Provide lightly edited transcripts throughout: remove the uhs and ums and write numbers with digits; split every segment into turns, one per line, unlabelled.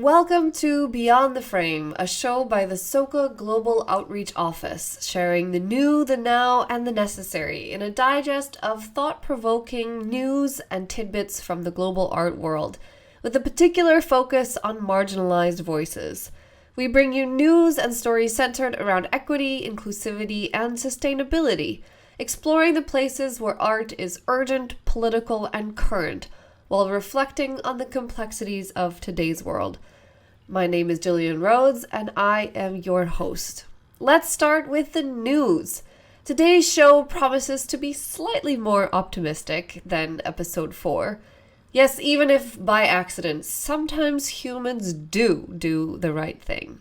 Welcome to Beyond the Frame, a show by the SOCA Global Outreach Office, sharing the new, the now, and the necessary in a digest of thought-provoking news and tidbits from the global art world, with a particular focus on marginalized voices. We bring you news and stories centered around equity, inclusivity, and sustainability, exploring the places where art is urgent, political, and current, while reflecting on the complexities of today's world. My name is Jillian Rhodes, and I am your host. Let's start with the news. Today's show promises to be slightly more optimistic than episode 4. Yes, even if by accident, sometimes humans do the right thing.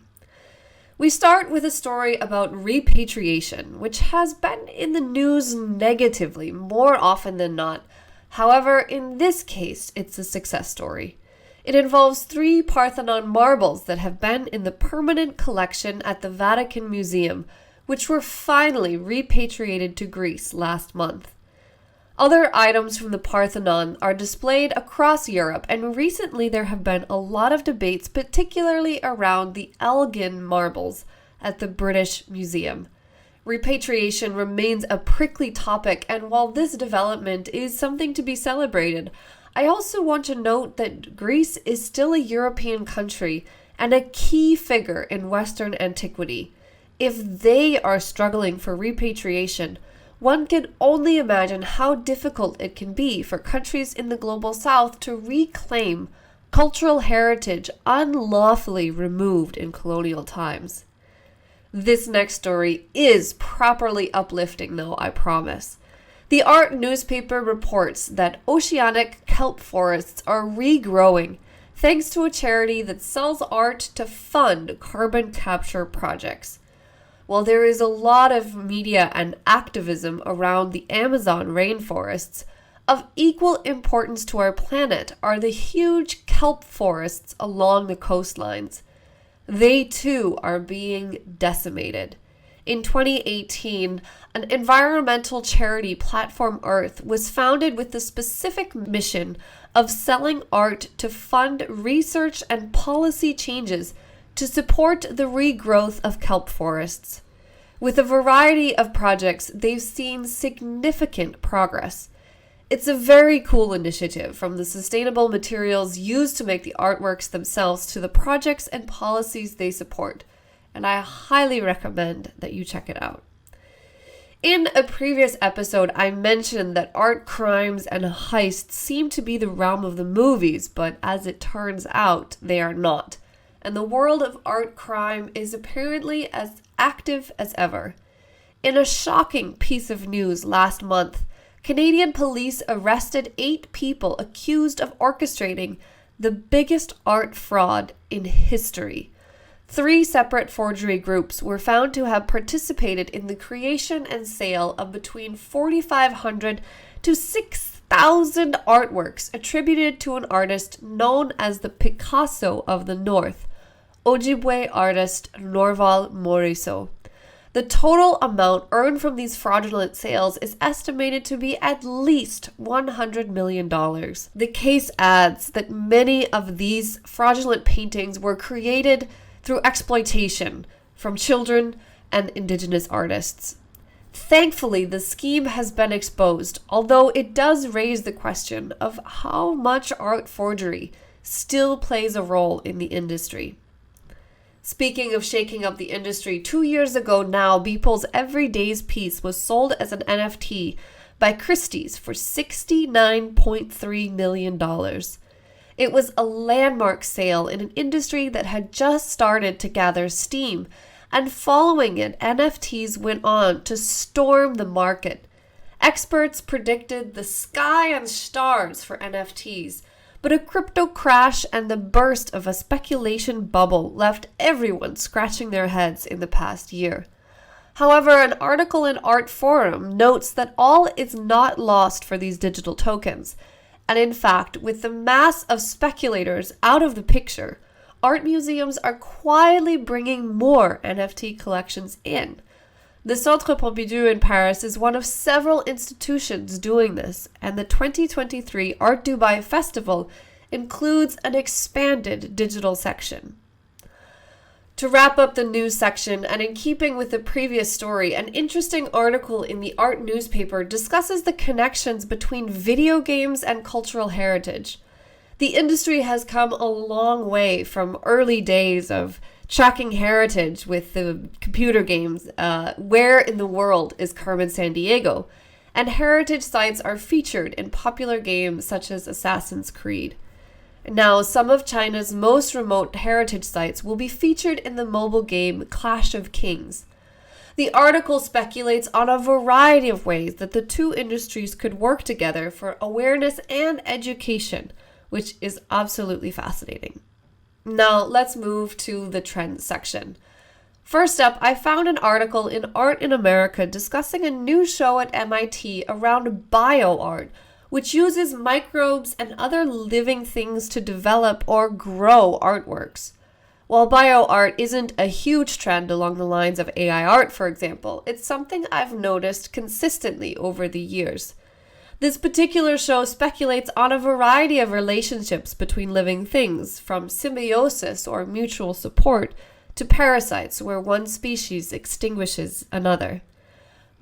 We start with a story about repatriation, which has been in the news negatively more often than not. However, in this case, it's a success story. It involves 3 Parthenon marbles that have been in the permanent collection at the Vatican Museum, which were finally repatriated to Greece last month. Other items from the Parthenon are displayed across Europe, and recently there have been a lot of debates, particularly around the Elgin marbles at the British Museum. Repatriation remains a prickly topic, and while this development is something to be celebrated, I also want to note that Greece is still a European country and a key figure in Western antiquity. If they are struggling for repatriation, one can only imagine how difficult it can be for countries in the global south to reclaim cultural heritage unlawfully removed in colonial times. This next story is properly uplifting, though, I promise. The art newspaper reports that oceanic kelp forests are regrowing thanks to a charity that sells art to fund carbon capture projects. While there is a lot of media and activism around the Amazon rainforests, of equal importance to our planet are the huge kelp forests along the coastlines. They too are being decimated. In 2018, an environmental charity, Platform Earth, was founded with the specific mission of selling art to fund research and policy changes to support the regrowth of kelp forests. With a variety of projects, they've seen significant progress. It's a very cool initiative, from the sustainable materials used to make the artworks themselves to the projects and policies they support, and I highly recommend that you check it out. In a previous episode, I mentioned that art crimes and heists seem to be the realm of the movies, but as it turns out, they are not, and the world of art crime is apparently as active as ever. In a shocking piece of news last month, Canadian police arrested 8 people accused of orchestrating the biggest art fraud in history. 3 separate forgery groups were found to have participated in the creation and sale of between 4,500 to 6,000 artworks attributed to an artist known as the Picasso of the North, Ojibwe artist Norval Morisot. The total amount earned from these fraudulent sales is estimated to be at least $100 million. The case adds that many of these fraudulent paintings were created through exploitation from children and Indigenous artists. Thankfully, the scheme has been exposed, although it does raise the question of how much art forgery still plays a role in the industry. Speaking of shaking up the industry, 2 years ago now, Beeple's Everyday's piece was sold as an NFT by Christie's for $69.3 million. It was a landmark sale in an industry that had just started to gather steam, and following it, NFTs went on to storm the market. Experts predicted the sky and stars for NFTs, but a crypto crash and the burst of a speculation bubble left everyone scratching their heads in the past year. However, an article in Art Forum notes that all is not lost for these digital tokens. And in fact, with the mass of speculators out of the picture, art museums are quietly bringing more NFT collections in. The Centre Pompidou in Paris is one of several institutions doing this, and the 2023 Art Dubai Festival includes an expanded digital section. To wrap up the news section, and in keeping with the previous story, an interesting article in the art newspaper discusses the connections between video games and cultural heritage. The industry has come a long way from early days of tracking heritage with the computer games, Where in the World is Carmen Sandiego? And heritage sites are featured in popular games such as Assassin's Creed. Now, some of China's most remote heritage sites will be featured in the mobile game Clash of Kings. The article speculates on a variety of ways that the two industries could work together for awareness and education, which is absolutely fascinating. Now, let's move to the trends section. First up, I found an article in Art in America discussing a new show at MIT around bioart, which uses microbes and other living things to develop or grow artworks. While bioart isn't a huge trend along the lines of AI art, for example, it's something I've noticed consistently over the years. This particular show speculates on a variety of relationships between living things, from symbiosis or mutual support to parasites where one species extinguishes another.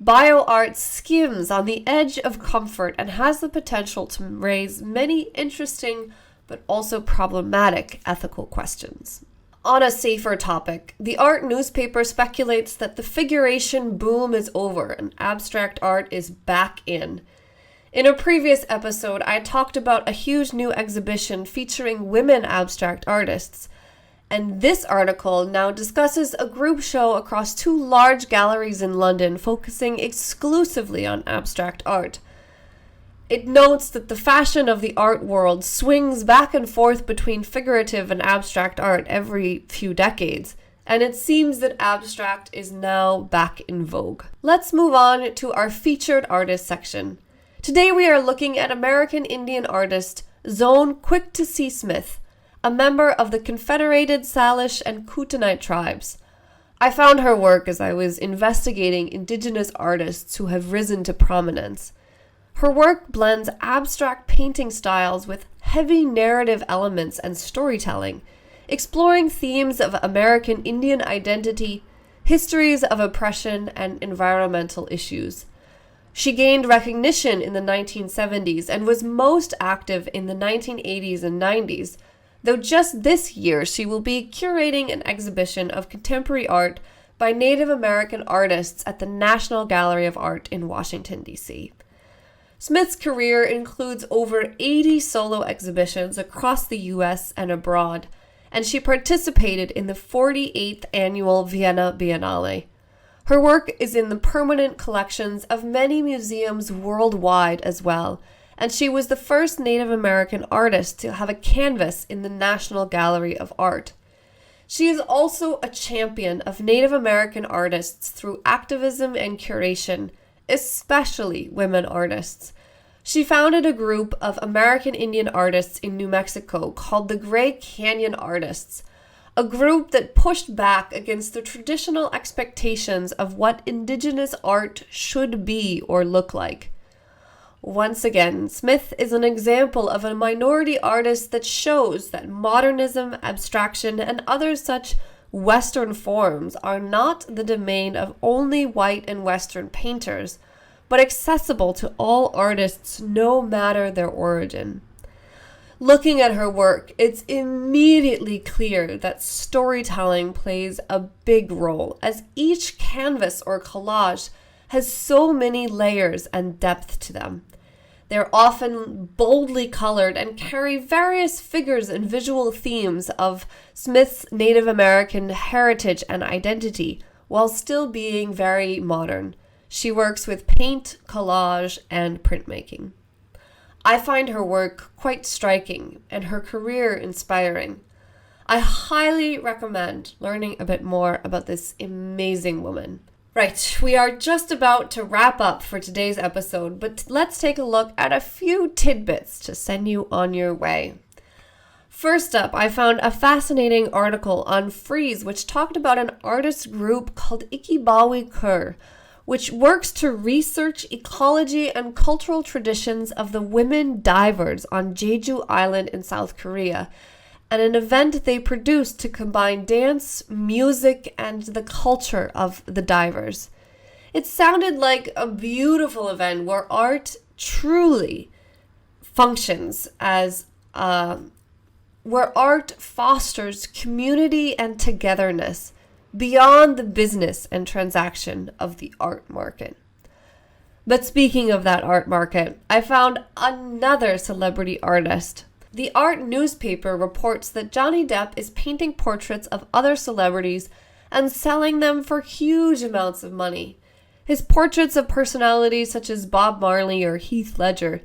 BioArt skims on the edge of comfort and has the potential to raise many interesting but also problematic ethical questions. On a safer topic, the art newspaper speculates that the figuration boom is over and abstract art is back in. In a previous episode, I talked about a huge new exhibition featuring women abstract artists. And this article now discusses a group show across two large galleries in London focusing exclusively on abstract art. It notes that the fashion of the art world swings back and forth between figurative and abstract art every few decades, and it seems that abstract is now back in vogue. Let's move on to our featured artist section. Today we are looking at American Indian artist Jaune Quick-to-See Smith, a member of the Confederated Salish and Kootenai tribes. I found her work as I was investigating Indigenous artists who have risen to prominence. Her work blends abstract painting styles with heavy narrative elements and storytelling, exploring themes of American Indian identity, histories of oppression, and environmental issues. She gained recognition in the 1970s and was most active in the 1980s and 90s, though just this year she will be curating an exhibition of contemporary art by Native American artists at the National Gallery of Art in Washington, D.C. Smith's career includes over 80 solo exhibitions across the U.S. and abroad, and she participated in the 48th annual Vienna Biennale. Her work is in the permanent collections of many museums worldwide as well, and she was the first Native American artist to have a canvas in the National Gallery of Art. She is also a champion of Native American artists through activism and curation, especially women artists. She founded a group of American Indian artists in New Mexico called the Gray Canyon Artists, a group that pushed back against the traditional expectations of what Indigenous art should be or look like. Once again, Smith is an example of a minority artist that shows that modernism, abstraction, and other such Western forms are not the domain of only white and Western painters, but accessible to all artists no matter their origin. Looking at her work, it's immediately clear that storytelling plays a big role, as each canvas or collage has so many layers and depth to them. They're often boldly colored and carry various figures and visual themes of Smith's Native American heritage and identity, while still being very modern. She works with paint, collage, and printmaking. I find her work quite striking and her career inspiring. I highly recommend learning a bit more about this amazing woman. Right, we are just about to wrap up for today's episode, but let's take a look at a few tidbits to send you on your way. First up, I found a fascinating article on Frieze, which talked about an artist group called Ikibawi Kur, which works to research ecology and cultural traditions of the women divers on Jeju Island in South Korea, and an event they produced to combine dance, music, and the culture of the divers. It sounded like a beautiful event where art truly functions as where art fosters community and togetherness beyond the business and transaction of the art market. But speaking of that art market, I found another celebrity artist. The art newspaper reports that Johnny Depp is painting portraits of other celebrities and selling them for huge amounts of money. His portraits of personalities such as Bob Marley or Heath Ledger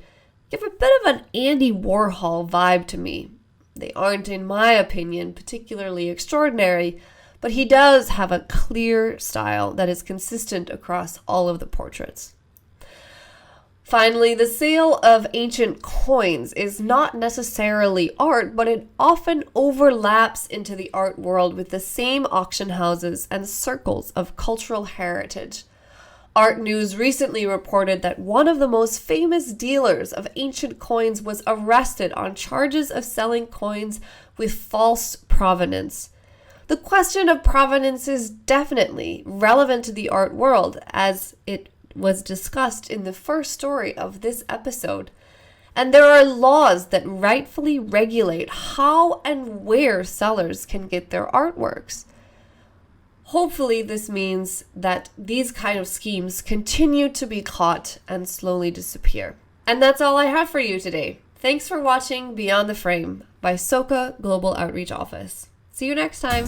give a bit of an Andy Warhol vibe to me. They aren't, in my opinion, particularly extraordinary, but he does have a clear style that is consistent across all of the portraits. Finally, the sale of ancient coins is not necessarily art, but it often overlaps into the art world with the same auction houses and circles of cultural heritage. Art News recently reported that one of the most famous dealers of ancient coins was arrested on charges of selling coins with false provenance. The question of provenance is definitely relevant to the art world, as it was discussed in the first story of this episode. And there are laws that rightfully regulate how and where sellers can get their artworks. Hopefully, this means that these kind of schemes continue to be caught and slowly disappear. And that's all I have for you today. Thanks for watching Beyond the Frame by SOCA Global Outreach Office. See you next time.